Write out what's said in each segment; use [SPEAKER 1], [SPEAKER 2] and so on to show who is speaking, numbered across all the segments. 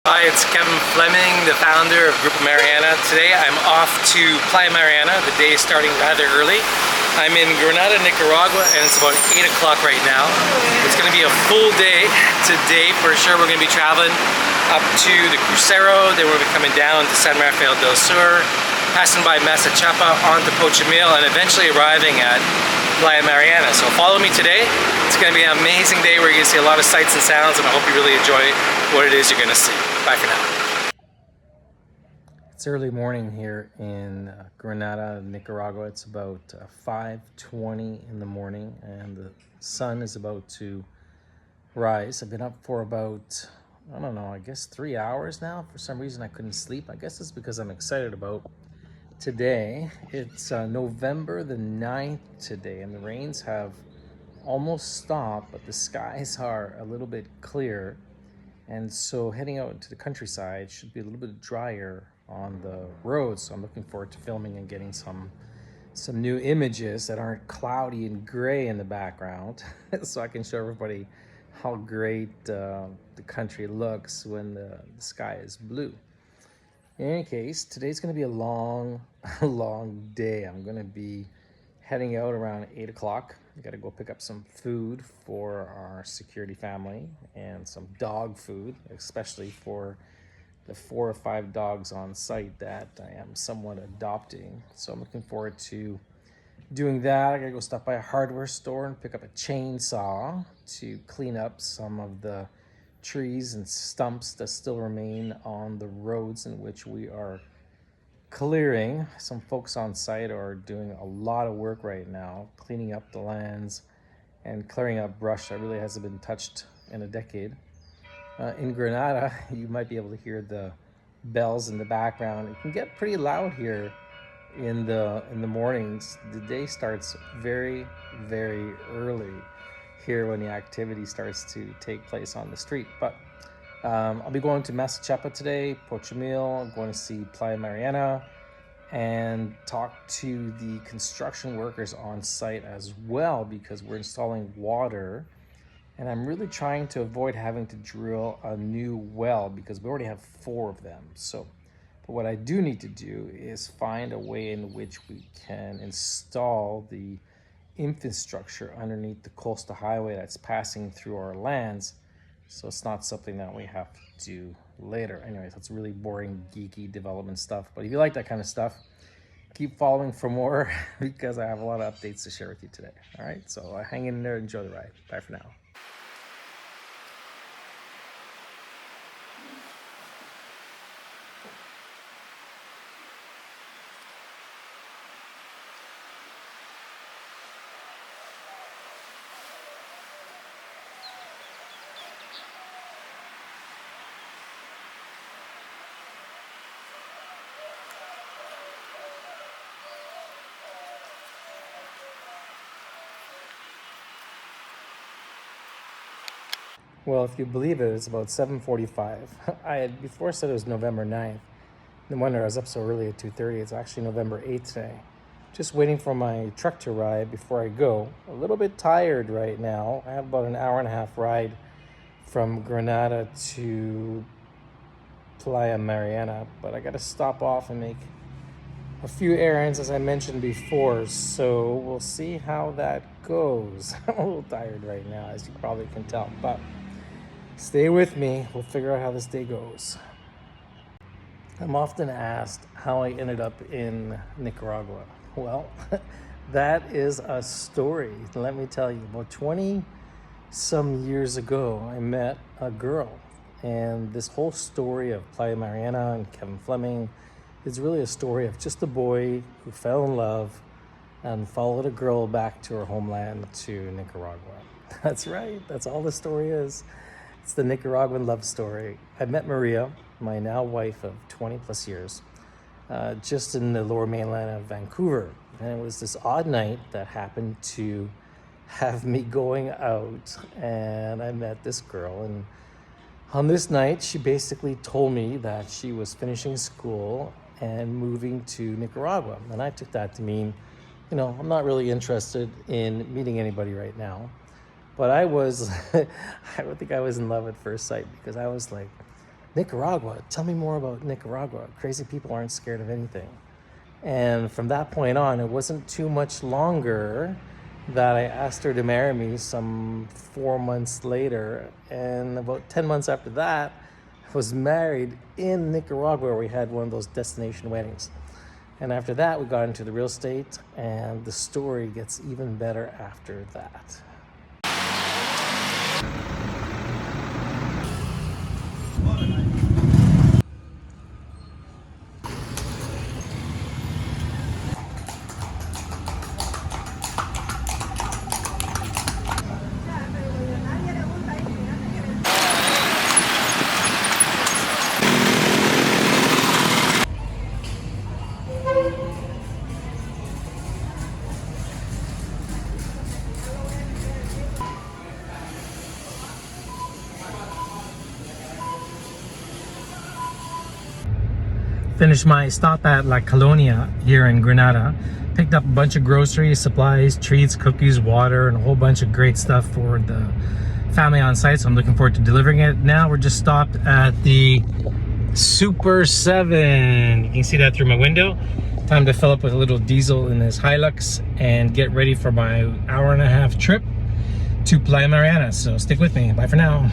[SPEAKER 1] Hi, it's Kevin Fleming, the founder of Grupo Mariana. Today I'm off to Playa Mariana. The day is starting rather early. I'm in Granada, Nicaragua, and it's about 8 o'clock right now. It's going to be a full day today for sure. We're going to be traveling up to the Crucero, then we'll be coming down to San Rafael del Sur, passing by Masachapa, onto Pochimil, and eventually arriving at Playa Mariana. So follow me today. It's going to be an amazing day where you're going to see a lot of sights and sounds, and I hope you really enjoy what it is you're going to see. Bye for now.
[SPEAKER 2] It's early morning here in Granada, Nicaragua. It's about 5:20 in the morning and the sun is about to rise. I've been up for about, I don't know, I guess 3 hours now. For some reason I couldn't sleep. I guess it's because I'm excited about today. It's November the 9th today, and the rains have almost stopped, but the skies are a little bit clear. And so heading out into the countryside should be a little bit drier on the roads. So I'm looking forward to filming and getting some new images that aren't cloudy and gray in the background so I can show everybody how great the country looks when the sky is blue. In any case, today's going to be a long day. I'm going to be heading out around 8 o'clock. I got to go pick up some food for our security family and some dog food, especially for the 4 or 5 dogs on site that I am somewhat adopting. So I'm looking forward to doing that. I got to go stop by a hardware store and pick up a chainsaw to clean up some of the trees and stumps that still remain on the roads in which we are clearing. Some folks on site are doing a lot of work right now, cleaning up the lands and clearing up brush that really hasn't been touched in a decade. In Granada, you might be able to hear the bells in the background. It can get pretty loud here in the mornings. The day starts very early here when the activity starts to take place on the street. But I'll be going to Masachapa today, Pochimil. I'm going to see Playa Mariana and talk to the construction workers on site as well, because we're installing water and I'm really trying to avoid having to drill a new well because we already have 4 of them. So, but what I do need to do is find a way in which we can install the infrastructure underneath the coastal highway that's passing through our lands, so it's not something that we have to do later. Anyways, that's really boring, geeky development stuff. But if you like that kind of stuff, keep following for more because I have a lot of updates to share with you today. All right, so hang in there, enjoy the ride. Bye for now. Well, if you believe it, it's about 7:45. I had before said it was November 9th. No wonder I was up so early at 2:30. It's actually November 8th today. Just waiting for my truck to arrive before I go. A little bit tired right now. I have about an hour and a half ride from Granada to Playa Mariana, but I got to stop off and make a few errands, as I mentioned before, so we'll see how that goes. I'm a little tired right now, as you probably can tell, but stay with me. We'll figure out how this day goes. I'm often asked how I ended up in Nicaragua. Well, that is a story. Let me tell you. About 20 some years ago, I met a girl, and this whole story of Playa Mariana and Kevin Fleming is really a story of just a boy who fell in love and followed a girl back to her homeland, to Nicaragua. That's right. That's all the story is. It's the Nicaraguan love story. I met Maria, my now wife of 20 plus years, just in the lower mainland of Vancouver. And it was this odd night that happened to have me going out, and I met this girl. And on this night, she basically told me that she was finishing school and moving to Nicaragua. And I took that to mean, I'm not really interested in meeting anybody right now. But I was, I would think I was in love at first sight, because I was like, Nicaragua, tell me more about Nicaragua. Crazy people aren't scared of anything. And from that point on, it wasn't too much longer that I asked her to marry me some 4 months later. And about 10 months after that, I was married in Nicaragua, where we had one of those destination weddings. And after that, we got into the real estate, and the story gets even better after that. Finished my stop at La Colonia here in Granada. Picked up a bunch of groceries, supplies, treats, cookies, water, and a whole bunch of great stuff for the family on site. So I'm looking forward to delivering it. Now we're just stopped at the Super 7. You can see that through my window. Time to fill up with a little diesel in this Hilux and get ready for my hour-and-a-half trip to Playa Mariana. So stick with me. Bye for now.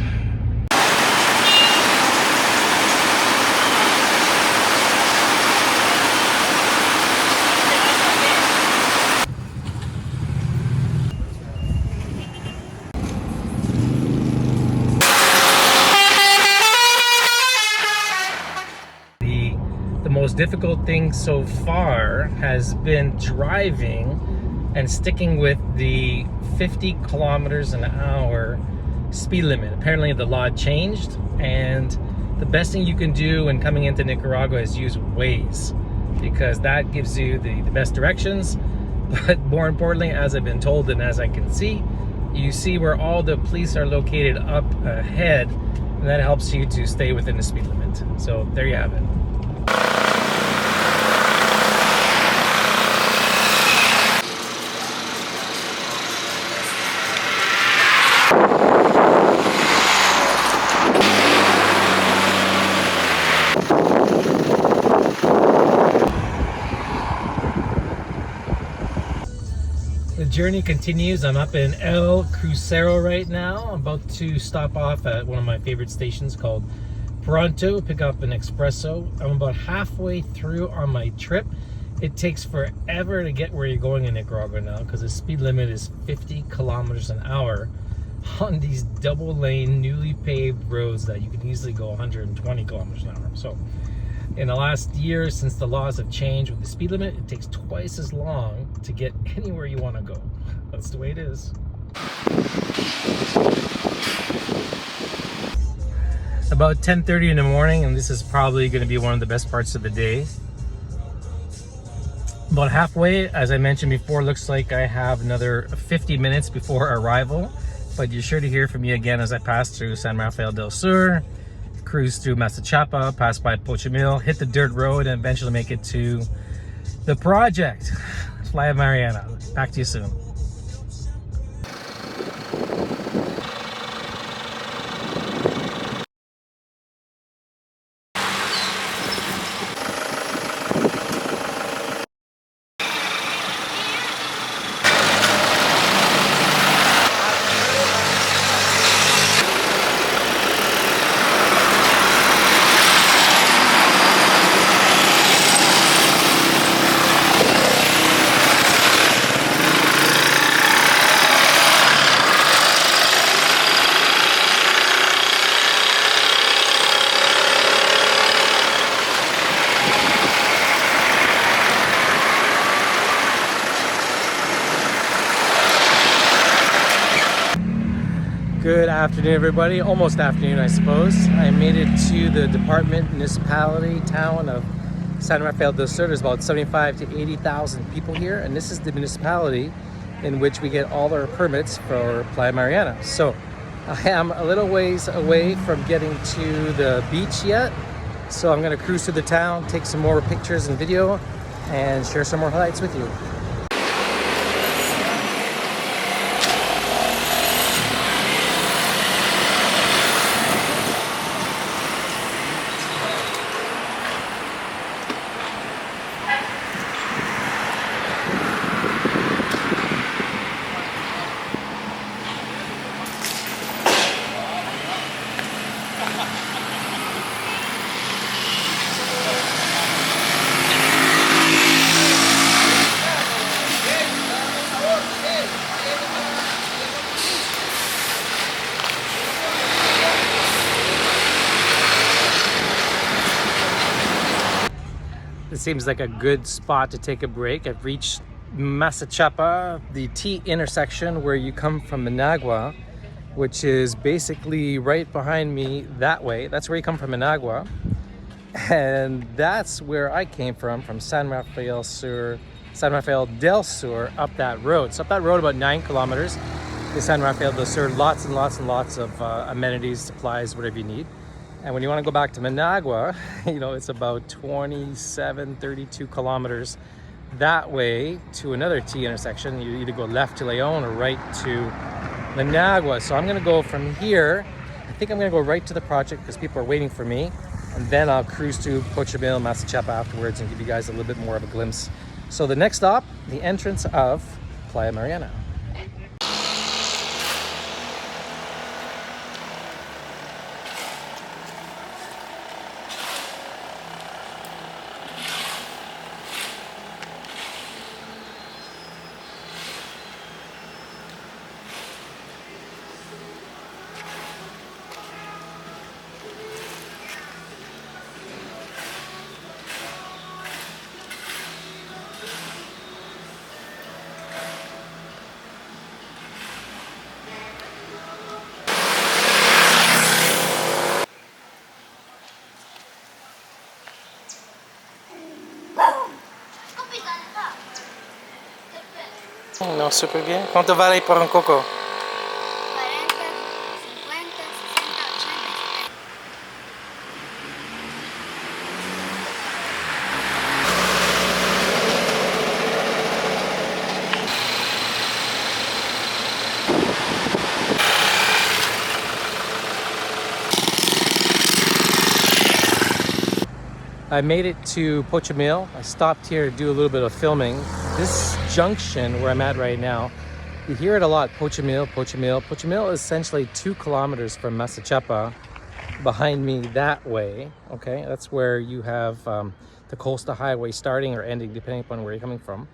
[SPEAKER 2] The most difficult thing so far has been driving and sticking with the 50 kilometers an hour speed limit. Apparently the law changed, and the best thing you can do when coming into Nicaragua is use Waze, because that gives you the best directions. But more importantly, as I've been told and as I can see, you see where all the police are located up ahead, and that helps you to stay within the speed limit. So there you have it. The journey continues. I'm up in El Crucero right now. I'm about to stop off at one of my favorite stations called Pronto, pick up an espresso. I'm about halfway through on my trip. It takes forever to get where you're going in Nicaragua now, because the speed limit is 50 kilometers an hour on these double lane, newly paved roads that you can easily go 120 kilometers an hour. So in the last year, since the laws have changed with the speed limit, it takes twice as long to get anywhere you want to go. That's the way it is. About 10:30 in the morning, and this is probably going to be one of the best parts of the day. About halfway, as I mentioned before, looks like I have another 50 minutes before arrival, but you're sure to hear from me again as I pass through San Rafael del Sur, cruise through Masachapa, pass by Pochimil, hit the dirt road, and eventually make it to the project, Playa Mariana. Back to you soon. Good afternoon, everybody. Almost afternoon, I suppose. I made it to the municipality town of San Rafael del Sur. There's about 75 to 80,000 people here, and this is the municipality in which we get all our permits for Playa Mariana. So I am a little ways away from getting to the beach yet, so I'm going to cruise through the town, take some more pictures and video, and share some more highlights with you. It seems like a good spot to take a break. I've reached Masachapa, the T intersection where you come from Managua, which is basically right behind me that way. That's where you come from Managua. And that's where I came from San Rafael del Sur, up that road. So up that road about 9 kilometers to San Rafael del Sur, lots and lots and lots of amenities, supplies, whatever you need. And when you want to go back to Managua, it's about 32 kilometers that way to another T intersection. You either go left to Leon or right to Managua. So I'm going to go from here. I think I'm going to go right to the project because people are waiting for me. And then I'll cruise to Pochimil, Masachapa afterwards and give you guys a little bit more of a glimpse. So the next stop, the entrance of Playa Mariana. No, súper bien. ¿Cuánto vale por un coco?
[SPEAKER 3] 40, 50, 60, 80.
[SPEAKER 2] I made it to Pochimil. I stopped here to do a little bit of filming. This junction where I'm at right now, you hear it a lot, Pochimil, Pochimil. Pochimil is essentially 2 kilometers from Masachapa, behind me that way, okay? That's where you have the Costa Highway starting or ending, depending upon where you're coming from.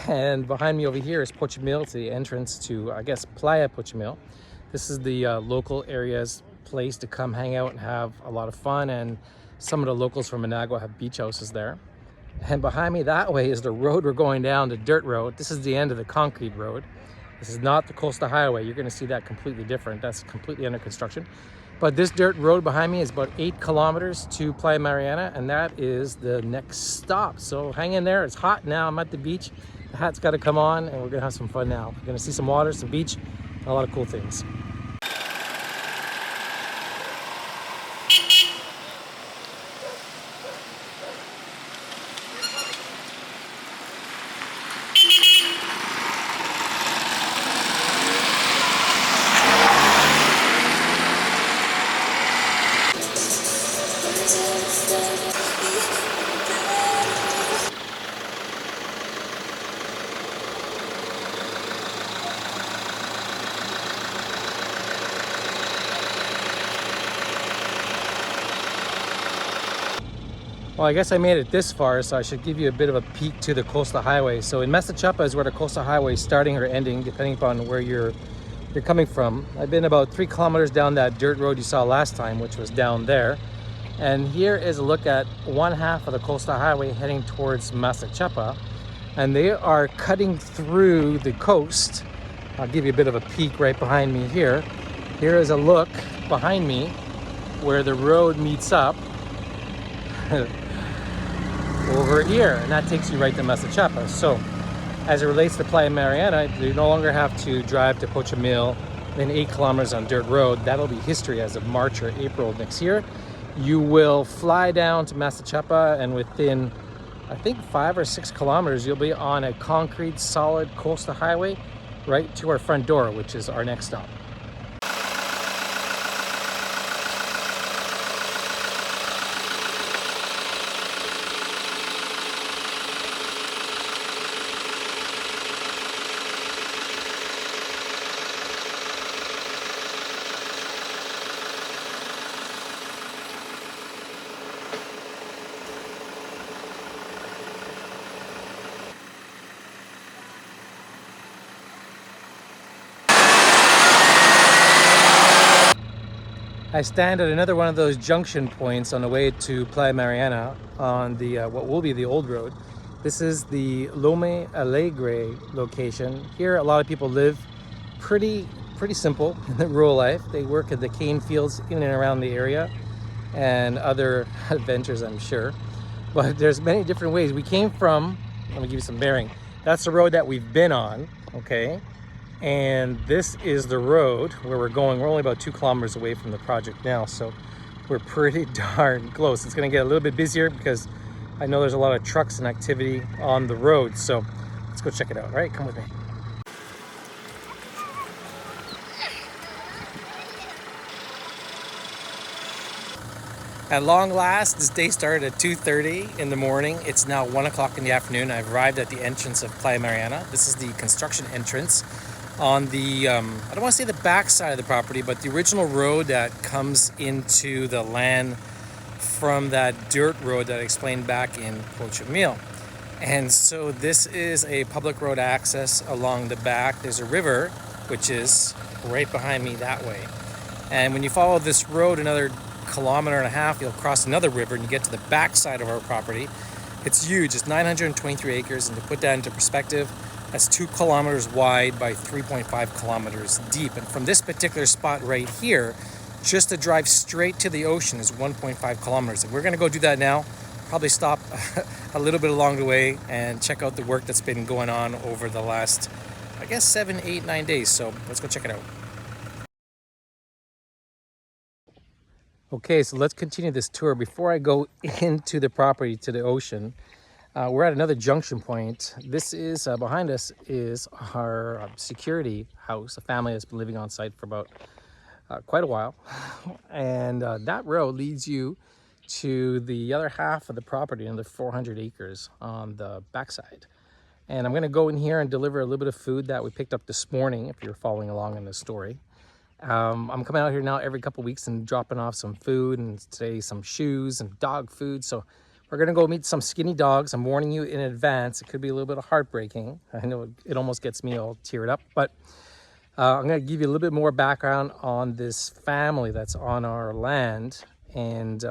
[SPEAKER 2] And behind me over here is Pochimil, to the entrance to, I guess, Playa Pochimil. This is the local area's place to come hang out and have a lot of fun, and some of the locals from Managua have beach houses there. And behind me that way is the road we're going down, the dirt road. This is the end of the concrete road. This is not the Costa Highway. You're gonna see that completely different. That's completely under construction. But this dirt road behind me is about 8 kilometers to Playa Mariana, and that is the next stop. So hang in there, it's hot now, I'm at the beach. The hat's gotta come on, and we're gonna have some fun now. We're gonna see some water, some beach, and a lot of cool things. Well, I guess I made it this far, so I should give you a bit of a peek to the Costa Highway. So in Masachapa is where the Costa Highway is starting or ending, depending upon where you're coming from. I've been about 3 kilometers down that dirt road you saw last time, which was down there. And here is a look at one half of the Costa Highway heading towards Masachapa. And they are cutting through the coast. I'll give you a bit of a peek right behind me here. Here is a look behind me where the road meets up over here, and that takes you right to Masachapa. So as it relates to Playa Mariana, you no longer have to drive to Pochimil, then 8 kilometers on dirt road. That'll be history as of March or April next year. You will fly down to Masachapa, and within, I think, 5 or 6 kilometers, you'll be on a concrete, solid Costa Highway right to our front door, which is our next stop. I stand at another one of those junction points on the way to Playa Mariana on the what will be the old road. This is the Lome Alegre location. Here a lot of people live pretty simple in the rural life. They work at the cane fields in and around the area and other adventures, I'm sure. But there's many different ways. We came from, let me give you some bearing. That's the road that we've been on, okay? And this is the road where we're going. We're only about 2 kilometers away from the project now, so we're pretty darn close. It's gonna get a little bit busier because I know there's a lot of trucks and activity on the road, so let's go check it out, all right? Come with me. At long last, this day started at 2:30 in the morning. It's now 1 o'clock in the afternoon. I've arrived at the entrance of Playa Mariana. This is the construction entrance on the, I don't want to say the back side of the property, but the original road that comes into the land from that dirt road that I explained back in Pocho Meal. And so this is a public road access along the back. There's a river, which is right behind me that way. And when you follow this road another kilometer and a half, you'll cross another river and you get to the back side of our property. It's huge. It's 923 acres, and to put that into perspective, that's 2 kilometers wide by 3.5 kilometers deep. And from this particular spot right here, just to drive straight to the ocean is 1.5 kilometers. And we're going to go do that now. Probably stop a little bit along the way and check out the work that's been going on over the last, I guess, 7, 8, 9 days. So let's go check it out. Okay, so let's continue this tour. Before I go into the property to the ocean, we're at another junction point. This is, behind us is our security house, a family that's been living on site for about quite a while. And that road leads you to the other half of the property, another 400 acres on the backside. And I'm gonna go in here and deliver a little bit of food that we picked up this morning, if you're following along in the story. I'm coming out here now every couple weeks and dropping off some food, and today some shoes and dog food. So we're gonna go meet some skinny dogs. I'm warning you in advance. It could be a little bit heartbreaking. I know it almost gets me all teared up, but I'm gonna give you a little bit more background on this family that's on our land, and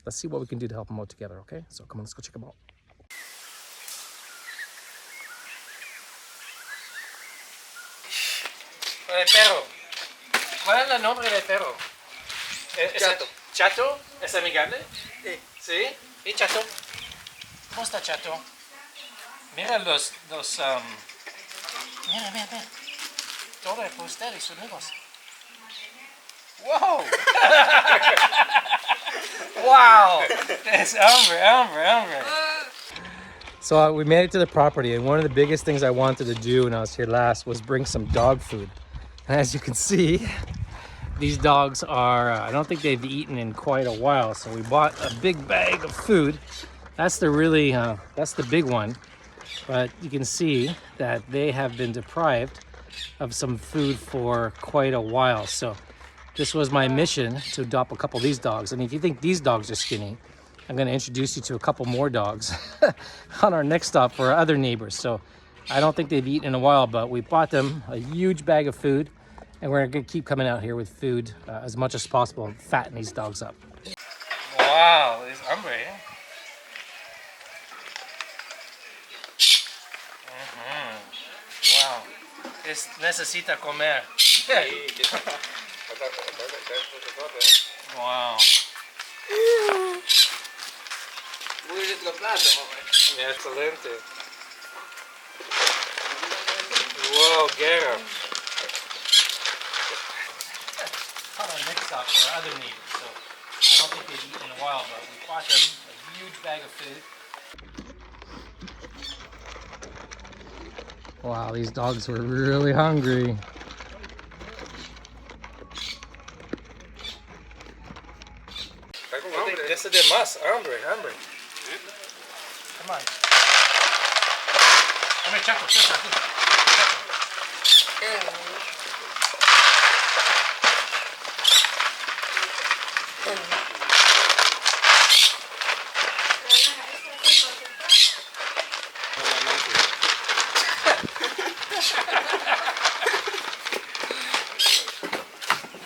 [SPEAKER 2] let's see what we can do to help them out together, okay? So come on, let's go check them out. Perro. ¿Cuál es el nombre del perro?
[SPEAKER 4] Chato.
[SPEAKER 2] ¿Chato? ¿Es amigable?
[SPEAKER 4] Sí.
[SPEAKER 2] ¿Sí? ¿Y Chato? ¿Cómo está Chato? Mira los mira, mira, mira. Todo es por ustedes, sus amigos. ¡Wow! ¡Wow! Es hombre. So we made it to the property, and one of the biggest things I wanted to do when I was here last was bring some dog food. And as you can see, these dogs are, I don't think they've eaten in quite a while. So we bought a big bag of food. That's the really, that's the big one. But you can see that they have been deprived of some food for quite a while. So this was my mission, to adopt a couple of these dogs. And if you think these dogs are skinny, I'm going to introduce you to a couple more dogs on our next stop for our other neighbors. So I don't think they've eaten in a while, but we bought them a huge bag of food, and we're going to keep coming out here with food as much as possible and fatten these dogs up. Wow, it's hungry. Wow, necesita comer. Wow.
[SPEAKER 4] Muy rico plato, mamá.
[SPEAKER 2] Excelente. Whoa, Gera. On our next stop for our other neighbors. So I don't think they've eaten in a while, but we bought them a huge bag of food. Wow, these dogs were really hungry. This is de más, hambre. Come on. Come here, Chaco, Chaco.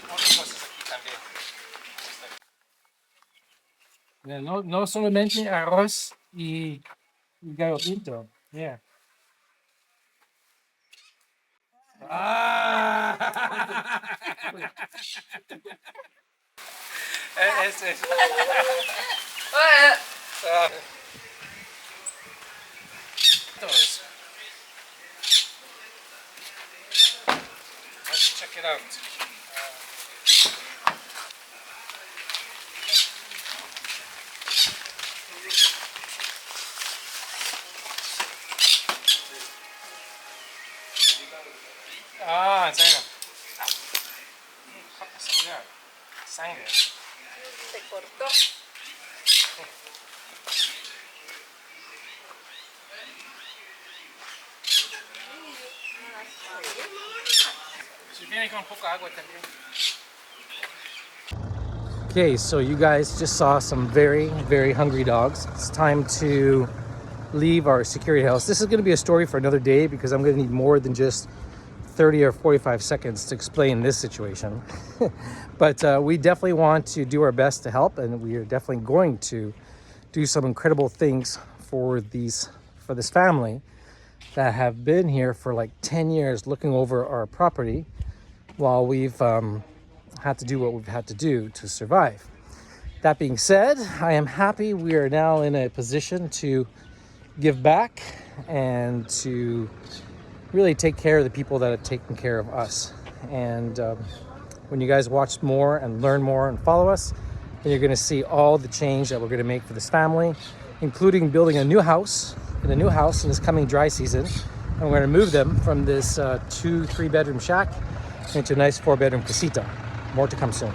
[SPEAKER 2] Otras cosas aquí también. Yeah, no, no solamente arroz y gallo pinto. Yeah. Ah! es. Let's check it out. Ah, en serio. Sangre.
[SPEAKER 5] Se cortó.
[SPEAKER 2] Si viene con poca agua también. Okay, so you guys just saw some very, very hungry dogs. It's time to leave our security house. This is going to be a story for another day because I'm going to need more than just 30 or 45 seconds to explain this situation. But we definitely want to do our best to help, and we are definitely going to do some incredible things for this family that have been here for like 10 years looking over our property while we've had to do what we've had to do to survive. That being said, I am happy we are now in a position to give back and to really take care of the people that have taken care of us. And when you guys watch more and learn more and follow us, then you're going to see all the change that we're going to make for this family, including building a new house in this coming dry season. And we're going to move them from this 2-3 bedroom shack into a nice 4-bedroom casita. More to come soon.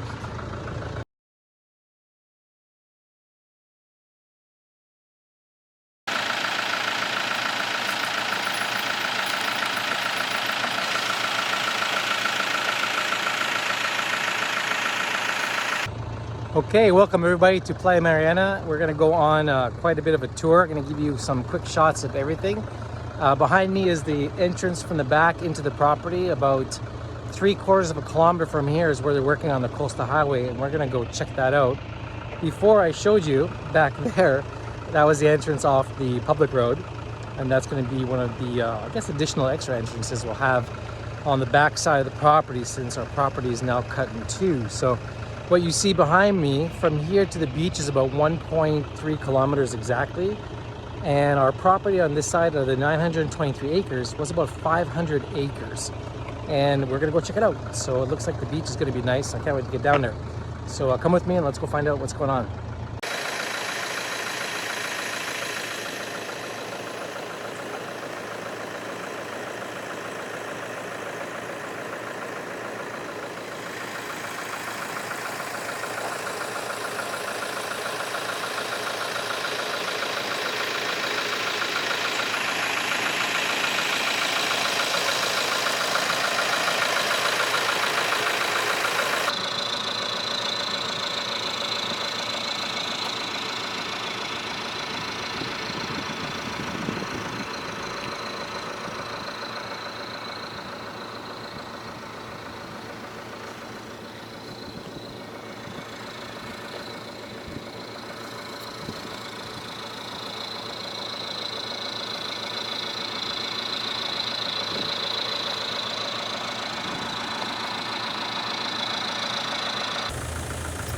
[SPEAKER 2] Okay, welcome everybody to Playa Mariana. We're gonna go on quite a bit of a tour. I'm gonna give you some quick shots of everything. Behind me is the entrance from the back into the property. About 3/4 of a kilometer from here is where they're working on the coastal highway, and we're gonna go check that out. Before I showed you back there, that was the entrance off the public road, and that's gonna be one of the, I guess, additional extra entrances we'll have on the back side of the property since our property is now cut in two. So what you see behind me from here to the beach is about 1.3 kilometers exactly. And our property on this side of the 923 acres was about 500 acres. And we're gonna go check it out. So it looks like the beach is gonna be nice. I can't wait to get down there. So come with me and let's go find out what's going on.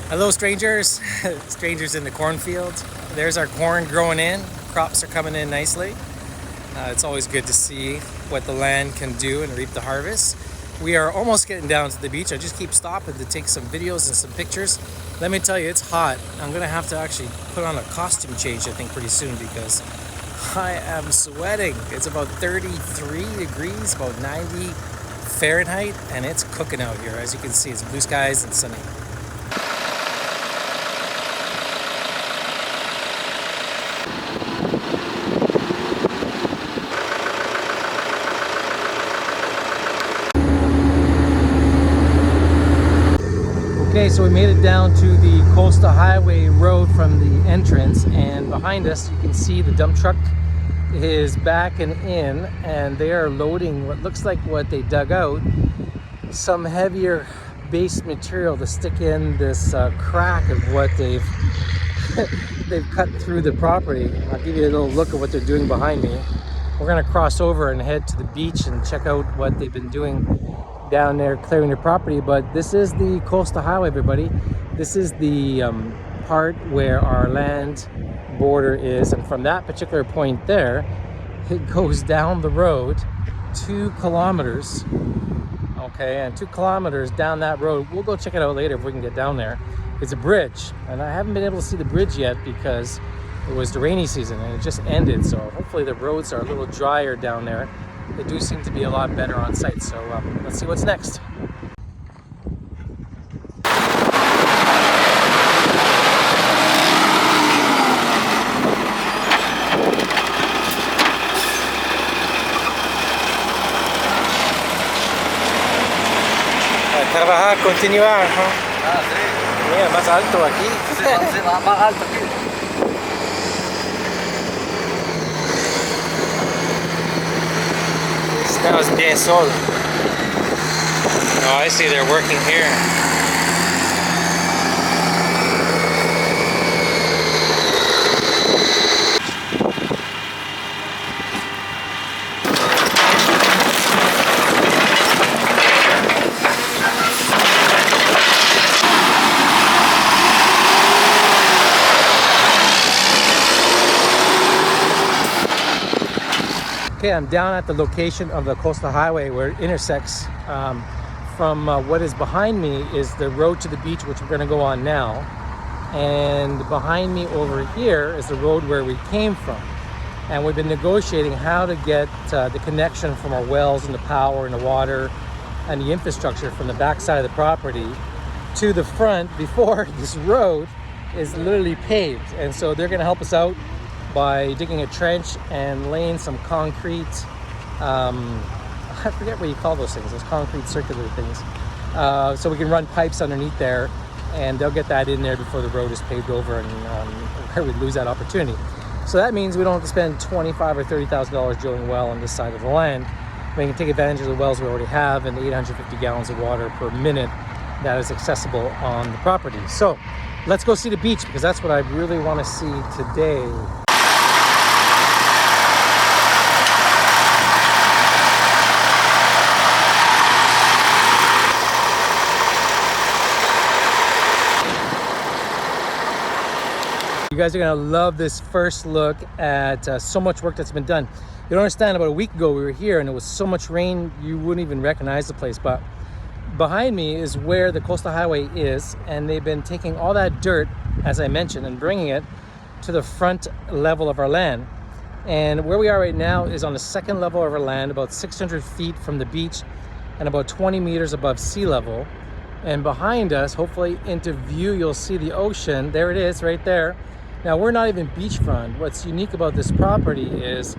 [SPEAKER 2] Hello strangers, strangers in the cornfield. There's our corn growing in, crops are coming in nicely. It's always good to see what the land can do and reap the harvest. We are almost getting down to the beach. I just keep stopping to take some videos and some pictures. Let me tell you, it's hot. I'm gonna have to actually put on a costume change I think pretty soon because I am sweating. It's about 33 degrees, about 90 Fahrenheit, and it's cooking out here. As you can see, it's blue skies and sunny. Okay, so we made it down to the coastal highway road from the entrance, and behind us you can see the dump truck is backing in, and they are loading what looks like what they dug out, some heavier base material to stick in this crack of what they've they've cut through the property. I'll give you a little look at what they're doing behind me. We're gonna cross over and head to the beach and check out what they've been doing down there, clearing the property. But this is the coastal highway, everybody. This is the part where our land border is, and from that particular point there, it goes down the road 2 kilometers. Okay, and 2 kilometers down that road, we'll go check it out later if we can get down there. It's a bridge, and I haven't been able to see the bridge yet because it was the rainy season and it just ended. So hopefully the roads are a little drier down there. They do seem to be a lot better on site. So let's see what's next. Trabajar, continuar, ¿no?
[SPEAKER 4] Ah, sí.
[SPEAKER 2] Mira, más alto aquí.
[SPEAKER 4] Sí, más alto aquí.
[SPEAKER 2] Estamos bien solo. Oh, I see they're working here. Okay, I'm down at the location of the coastal highway where it intersects from what is behind me is the road to the beach, which we're going to go on now. And behind me over here is the road where we came from. And we've been negotiating how to get the connection from our wells and the power and the water and the infrastructure from the backside of the property to the front before this road is literally paved. And so they're going to help us out by digging a trench and laying some concrete, I forget what you call those things, those concrete circular things. So we can run pipes underneath there, and they'll get that in there before the road is paved over, and where we lose that opportunity. So that means we don't have to spend $25,000 or $30,000 drilling well on this side of the land. We can take advantage of the wells we already have and the 850 gallons of water per minute that is accessible on the property. So let's go see the beach, because that's what I really want to see today. You guys are gonna love this first look at so much work that's been done. You don't understand, about a week ago we were here and it was so much rain you wouldn't even recognize the place, but behind me is where the coastal highway is, and they've been taking all that dirt, as I mentioned, and bringing it to the front level of our land. And where we are right now is on the second level of our land, about 600 feet from the beach and about 20 meters above sea level. And behind us, hopefully into view, you'll see the ocean. There it is right there. Now, we're not even beachfront. What's unique about this property is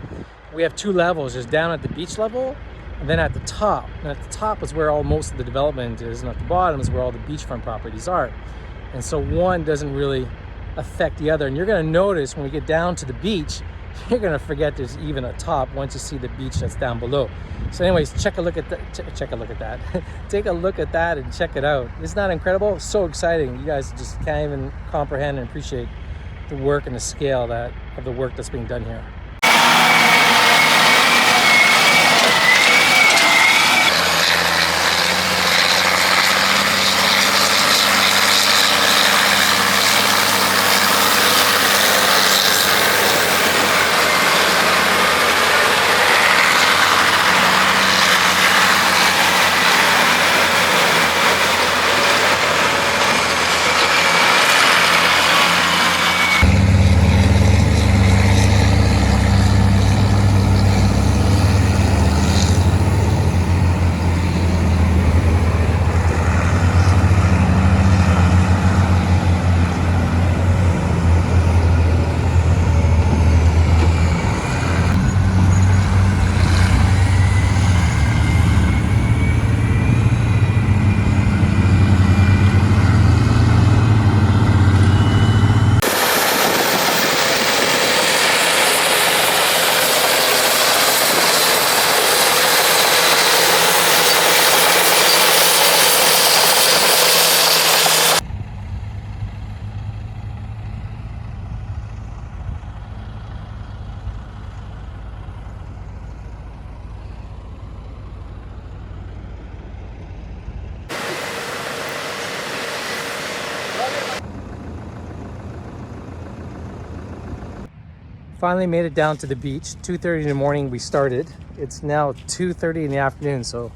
[SPEAKER 2] we have 2 levels. There's down at the beach level and then at the top. And at the top is where most of the development is, and at the bottom is where all the beachfront properties are. And so one doesn't really affect the other. And you're gonna notice when we get down to the beach, you're gonna forget there's even a top once you see the beach that's down below. So anyways, take a look at that. Take a look at that and check it out. Isn't that incredible? So exciting. You guys just can't even comprehend and appreciate the work and the scale of the work that's being done here. Finally made it down to the beach. 2:30 in the morning we started. It's now 2:30 in the afternoon, so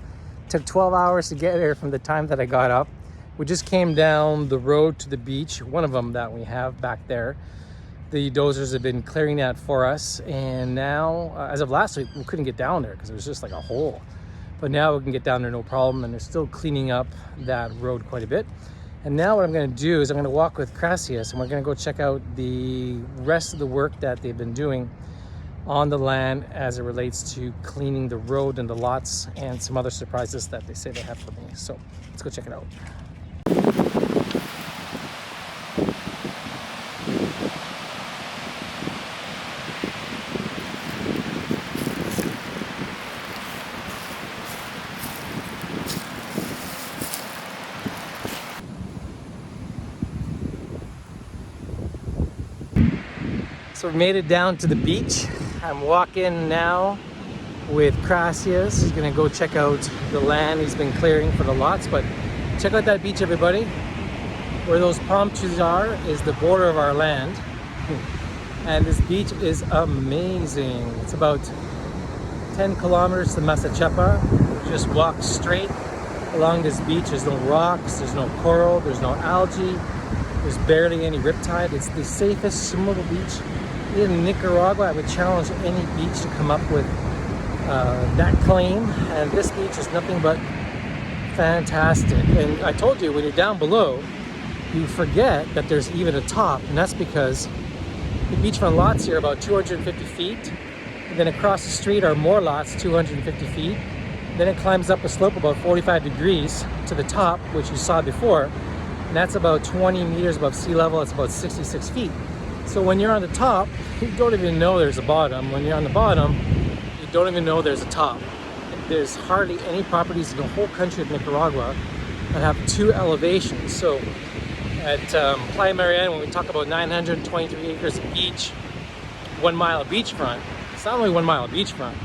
[SPEAKER 2] it took 12 hours to get here from the time that I got up. We just came down the road to the beach, one of them that we have back there. The dozers have been clearing that for us, and now, as of last week, we couldn't get down there because it was just like a hole. But now we can get down there no problem, and they're still cleaning up that road quite a bit. And now what I'm going to do is I'm going to walk with Gracias, and we're going to go check out the rest of the work that they've been doing on the land as it relates to cleaning the road and the lots and some other surprises that they say they have for me. So let's go check it out. So we made it down to the beach. I'm walking now with Gracias. He's gonna go check out the land he's been clearing for the lots, but check out that beach, everybody. Where those palm trees are is the border of our land. And this beach is amazing. It's about 10 kilometers to Masachepa. Just walk straight along this beach. There's no rocks, there's no coral, there's no algae, there's barely any riptide. It's the safest swimmable beach in Nicaragua. I would challenge any beach to come up with that claim, and this beach is nothing but fantastic. And I told you, when you're down below, you forget that there's even a top, and that's because the beachfront lots here are about 250 feet, and then across the street are more lots, 250 feet. Then it climbs up a slope about 45 degrees to the top, which you saw before, and that's about 20 meters above sea level. It's about 66 feet. So when you're on the top, you don't even know there's a bottom. When you're on the bottom, you don't even know there's a top. There's hardly any properties in the whole country of Nicaragua that have two elevations. So at Playa Mariana, when we talk about 923 acres of beach, 1 mile of beachfront, it's not only 1 mile of beachfront,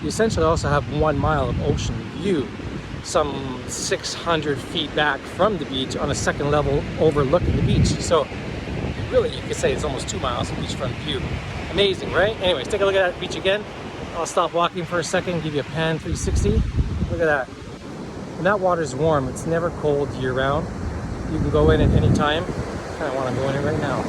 [SPEAKER 2] you essentially also have 1 mile of ocean view, some 600 feet back from the beach on a second level overlooking the beach. So really, you could say it's almost 2 miles of beachfront view. Amazing, right? Anyways, take a look at that beach again. I'll stop walking for a second, give you a pan 360. Look at that. When that water's warm, it's never cold year round. You can go in at any time. I kind of want to go in it right now.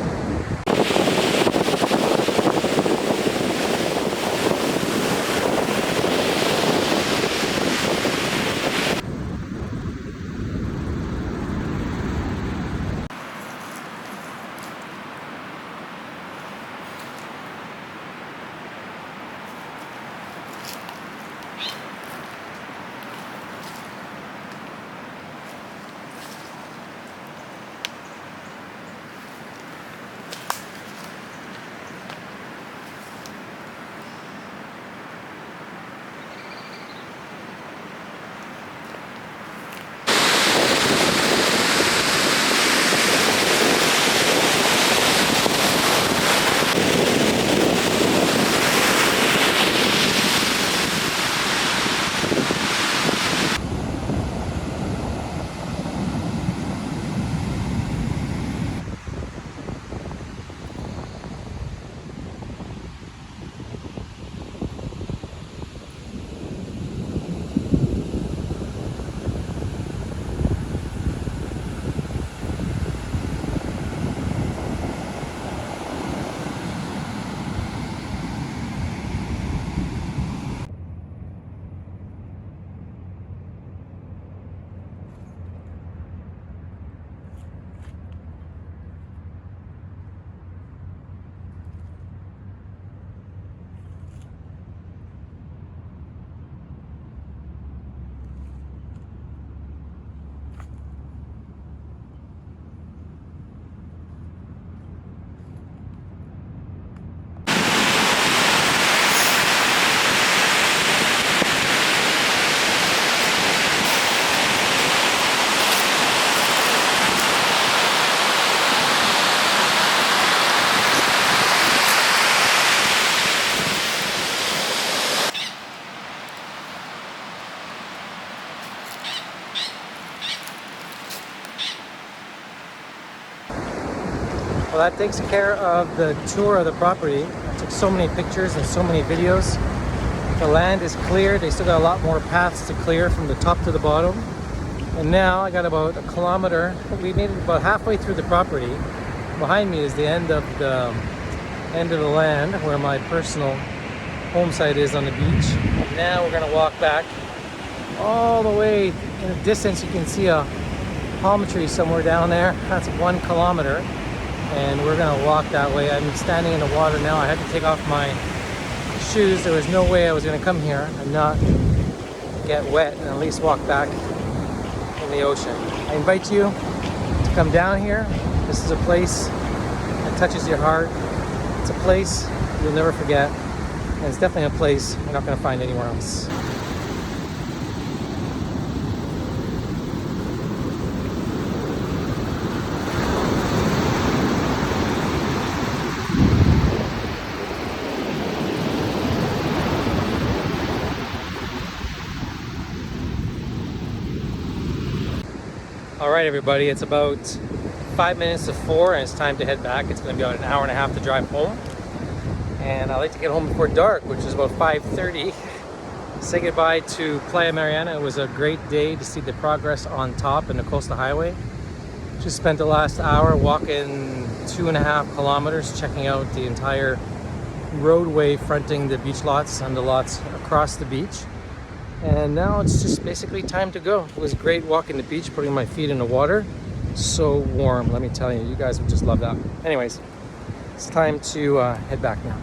[SPEAKER 2] Well, that takes care of the tour of the property. I took so many pictures and so many videos. The land is clear. They still got a lot more paths to clear from the top to the bottom. And now I got about a kilometer. We made it about halfway through the property. Behind me is the end of the land where my personal home site is on the beach. And now we're gonna walk back all the way. In the distance you can see a palm tree somewhere down there. That's 1 kilometer. And we're gonna walk that way. I'm standing in the water now. I had to take off my shoes. There was no way I was gonna come here and not get wet and at least walk back in the ocean. I invite you to come down here. This is a place that touches your heart. It's a place you'll never forget. And it's definitely a place you're not gonna find anywhere else. All right, everybody, it's about 5 minutes to 4 and it's time to head back. It's gonna be about an hour and a half to drive home. And I like to get home before dark, which is about 5:30. Say goodbye to Playa Mariana. It was a great day to see the progress on top in the coastal highway. Just spent the last hour walking 2.5 kilometers, checking out the entire roadway fronting the beach lots and the lots across the beach. And now it's just basically time to go. It was great walking the beach, putting my feet in the water. So warm, let me tell you. You guys would just love that. Anyways, it's time to head back now.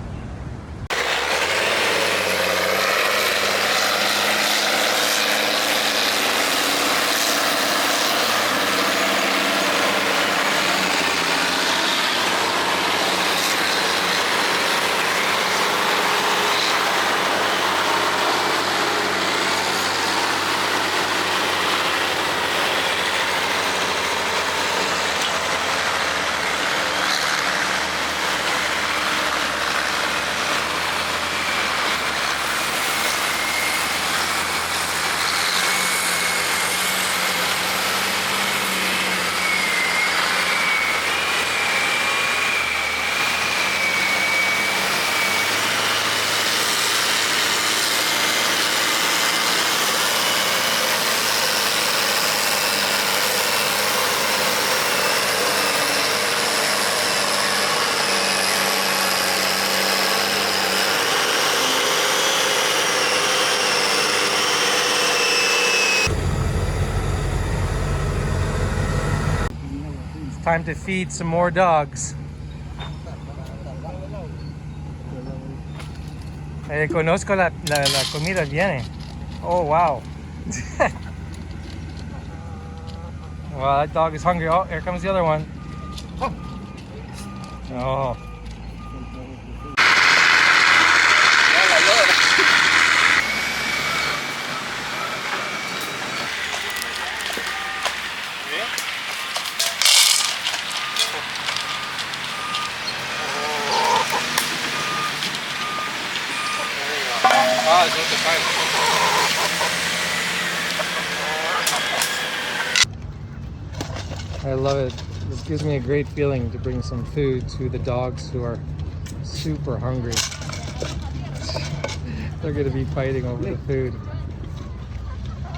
[SPEAKER 2] Time to feed some more dogs. Conozco la comida viene. Oh, wow. Well, that dog is hungry. Oh, here comes the other one. Oh. I love it. This gives me a great feeling to bring some food to the dogs who are super hungry. They're going to be fighting over the food.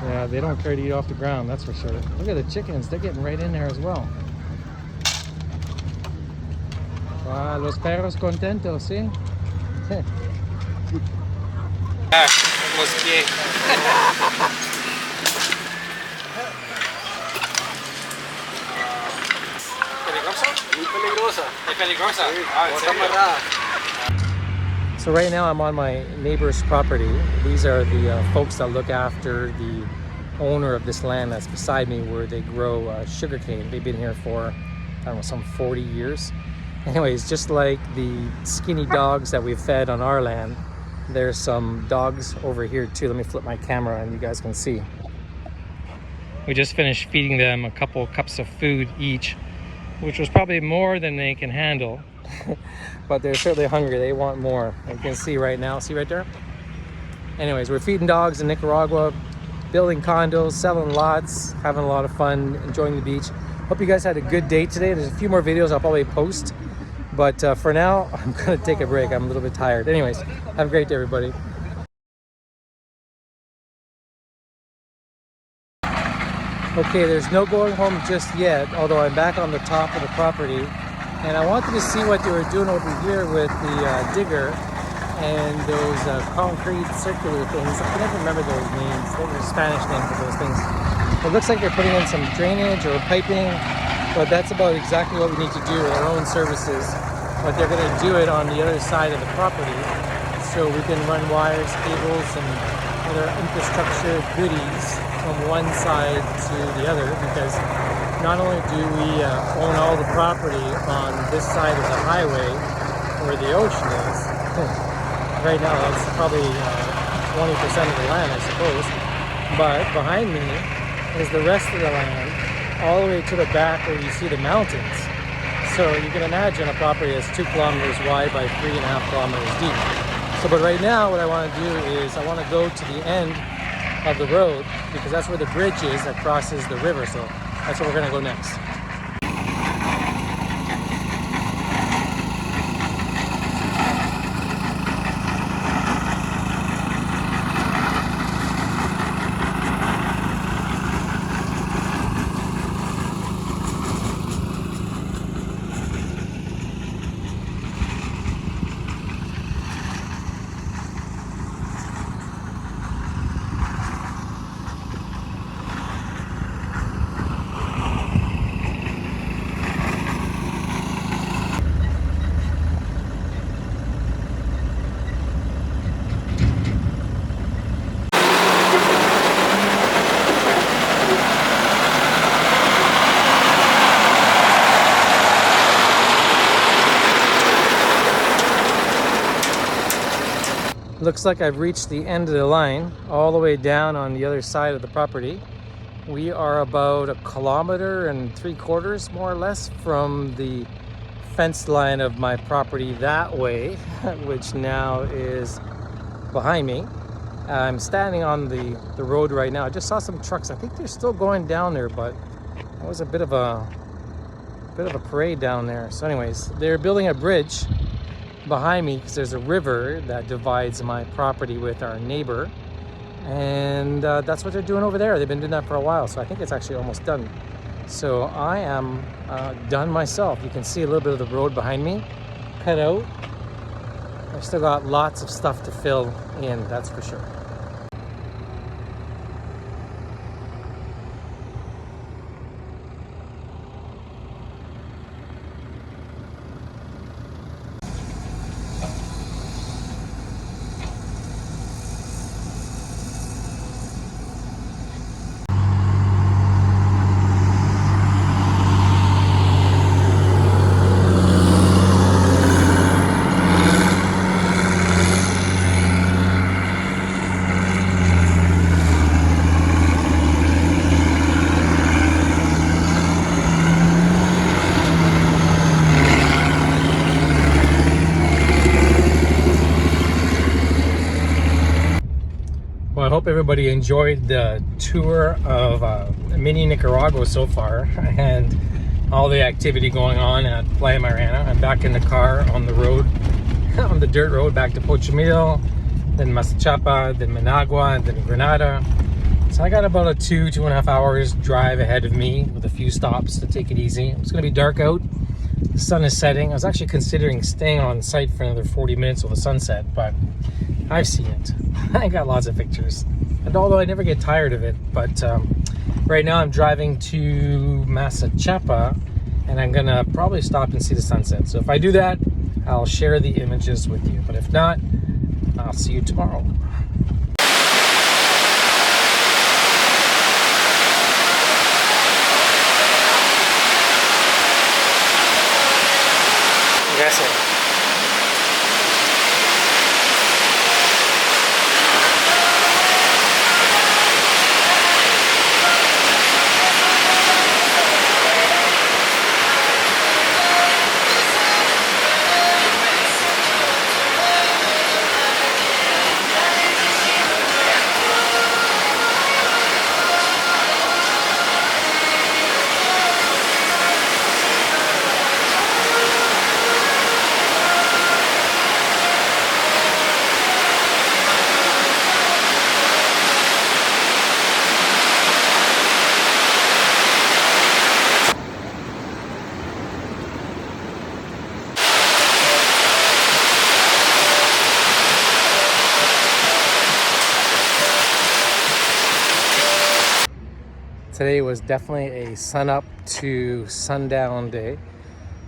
[SPEAKER 2] Yeah, they don't care to eat off the ground, that's for sure. Look at the chickens. They're getting right in there as well. Wow, los perros contentos, ¿sí? So right now I'm on my neighbor's property. These are the folks that look after the owner of this land that's beside me, where they grow sugarcane. They've been here for, I don't know, some 40 years. Anyways, just like the skinny dogs that we've fed on our land, there's some dogs over here too. Let me flip my camera and you guys can see. We just finished feeding them a couple cups of food each, which was probably more than they can handle. But they're certainly hungry. They want more. You can see right now. See right there? Anyways, we're feeding dogs in Nicaragua, building condos, selling lots, having a lot of fun, enjoying the beach. Hope you guys had a good day today. There's a few more videos I'll probably post But for now, I'm gonna take a break. I'm a little bit tired. Anyways, have a great day, everybody. Okay, there's no going home just yet, although I'm back on the top of the property. And I wanted to see what they were doing over here with the digger and those concrete circular things. I can never remember those names. Those are Spanish names for those things. It looks like they're putting in some drainage or piping, but that's about exactly what we need to do with our own services. But they're going to do it on the other side of the property, so we can run wires, cables, and other infrastructure goodies from one side to the other, because not only do we own all the property on this side of the highway where the ocean is, right now that's probably 20% of the land, I suppose, but behind me is the rest of the land, all the way to the back where you see the mountains. So you can imagine a property that's 2 kilometers wide by 3.5 kilometers deep. So, but right now what I want to do is I want to go to the end of the road, because that's where the bridge is that crosses the river. So that's where we're going to go next. Looks like I've reached the end of the line, all the way down on the other side of the property. We are about 1.75 kilometers, more or less, from the fence line of my property that way, which now is behind me. I'm standing on the road right now. I just saw some trucks. I think they're still going down there, but it was a bit of a parade down there. So anyways, they're building a bridge behind me because there's a river that divides my property with our neighbor, and that's what they're doing over there. They've been doing that for a while, so I think it's actually almost done. So I am done myself. You can see a little bit of the road behind me cut out. I've still got lots of stuff to fill in, that's for sure. Well, I hope everybody enjoyed the tour of mini Nicaragua so far, and all the activity going on at Playa Mariana. I'm back in the car on the road, on the dirt road, back to Pochimil, then Masachapa, then Managua, then Granada. So I got about a 2.5 hours drive ahead of me with a few stops to take it easy. It's going to be dark out. The sun is setting. I was actually considering staying on site for another 40 minutes with the sunset, but I've seen it. I got lots of pictures. And although I never get tired of it, but right now I'm driving to Masachapa, and I'm gonna probably stop and see the sunset. So if I do that, I'll share the images with you. But if not, I'll see you tomorrow. Gracias. Today was definitely a sun up to sundown day.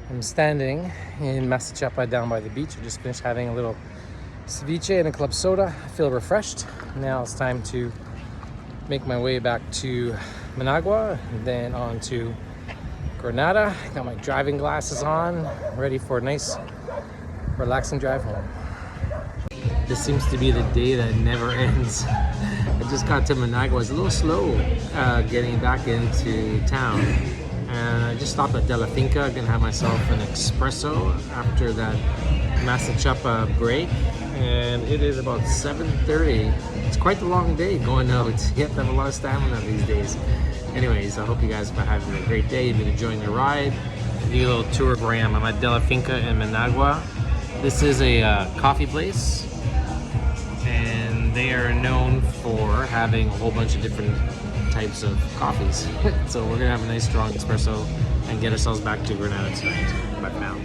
[SPEAKER 2] I'm standing in Masachapa down by the beach. I just finished having a little ceviche and a club soda. I feel refreshed. Now it's time to make my way back to Managua, and then on to Granada. Got my driving glasses on, ready for a nice, relaxing drive home. This seems to be the day that never ends. I just got to Managua. It's a little slow getting back into town. And I just stopped at De La Finca, gonna have myself an espresso after that Masachapa break. And it is about 7:30. It's quite a long day going out. You have to have a lot of stamina these days. Anyways, I hope you guys are having a great day. You've been enjoying the ride. I'll give you a little tour of where I am. I'm at De La Finca in Managua. This is a coffee place, and they are known for having a whole bunch of different types of coffees. So we're gonna have a nice strong espresso and get ourselves back to Granada tonight. But now.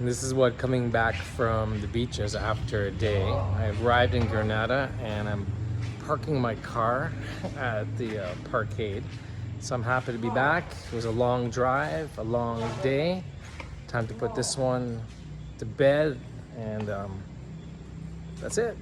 [SPEAKER 2] This is what coming back from the beaches after a day. I arrived in Granada and I'm parking my car at the parkade. So I'm happy to be back. It was a long drive, a long day. Time to put this one to bed, and that's it.